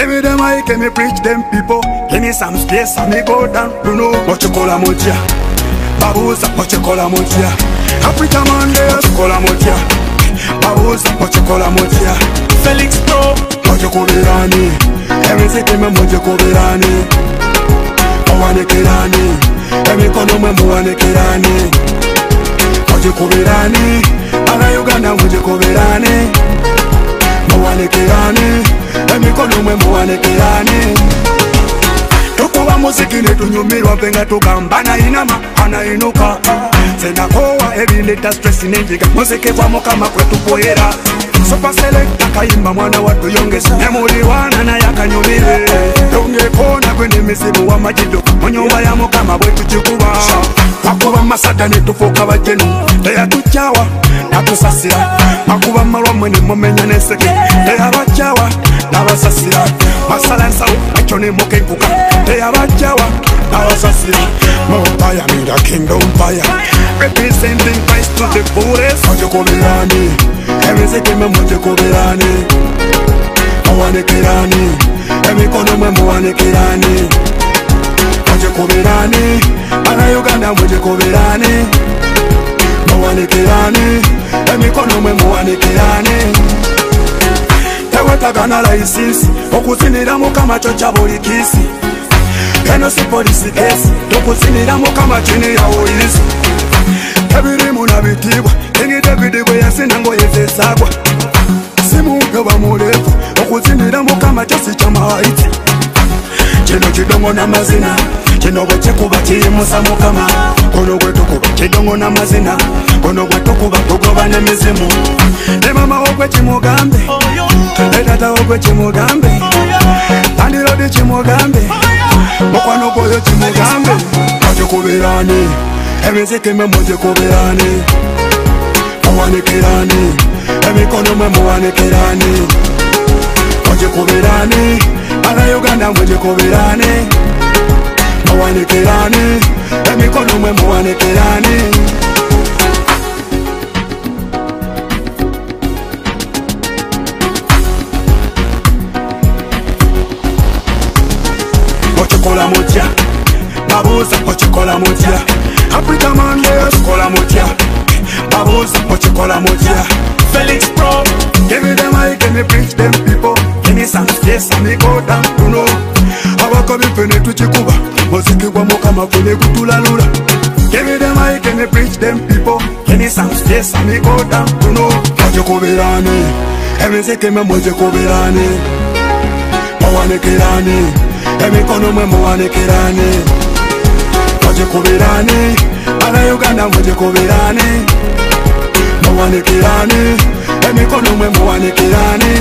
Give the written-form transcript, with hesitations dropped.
Give me the mic and me preach them people. Give me some space and me go down. You know what you call a motia. Babuza, what you call a motia. Africa Monday, what you call a motia. Babuza, what you call a motia. Felix Pro, what you call Irani. Everything me what you call Irani. Owane Kirani. Every kono me Owane Kirani. What you call Irani. Ala Uganda, what you call Irani. Owane Kirani. Every kono me Owane Kirani. Tukuwa muziki netunyumirwa penga tugambana inama anainuka. Sena kowa ebileta stress nenjiga muziki kwa mukama kwetu poera. Super select akaimba mwana watu yongesa Nemuri wana na yakanyumire Yonge kona kwenye misibu wa majido Monyumba ya mukama bwetu chikuba Wakuba masada netufuka wajenu Teya tuchawa na tusasira Makuba marwa mwene momenya neseke Teya wachawa na wasasira Masala nsau achone moke kuka Teya wachawa na wasasira Mopaya mida kingdom fire Representing Christ to the fullest Oje kubirani Everything me moje kubirani Owane kirani Emikono me mowane kirani Moje kubirani Ala Uganda moje kubirani Mowane kirani Emikono me mowane kirani Tewetagana license Okuzinira mukama chocha bulikisi Eno si polisi kesi Tokuzinira mukama chini ya oilisi Ebiri muna bitibwa Kingi David gwe yasina ngo yezesagwa Simu gaba mulefu Okuzinira mukama chosi cha maiti Chino chidongo na mazina Chino weche kuba chimusa mukama Kono wetu kuba chidongo na mazina Kono wetu kuba kugoba ne mizimu Ne mama okwe chimugambe Ne tata okwe chimugambe Tandiro di chimugambe Mokwano goyo chimugambe Moje kubirani Emiziki me moje kubirani Owane kirani Emikono me mowane kirani Moje kubirani Ala Uganda moje kubirani Mowane kirani Emikono me mowane kirani Moje kola moja Babuza moje kola moja Africa Monday, what you call a motia. Babos, what you call a motia. Felix Pro, give me the mic and me preach them people. Give me some space and me go down to know. Hawa kami pene tu chikuba, muziki wa mukama kwenye kutula lura. Give me the mic and me preach them people. Give me some space and me go down to know. Moje kubirani, emiziki me moje kubirani. Mowane kirani, emikono me mowane kirani. Moje kubirani, ala Uganda moje kubirani Mowane kirani, emikono mwe mowane kirani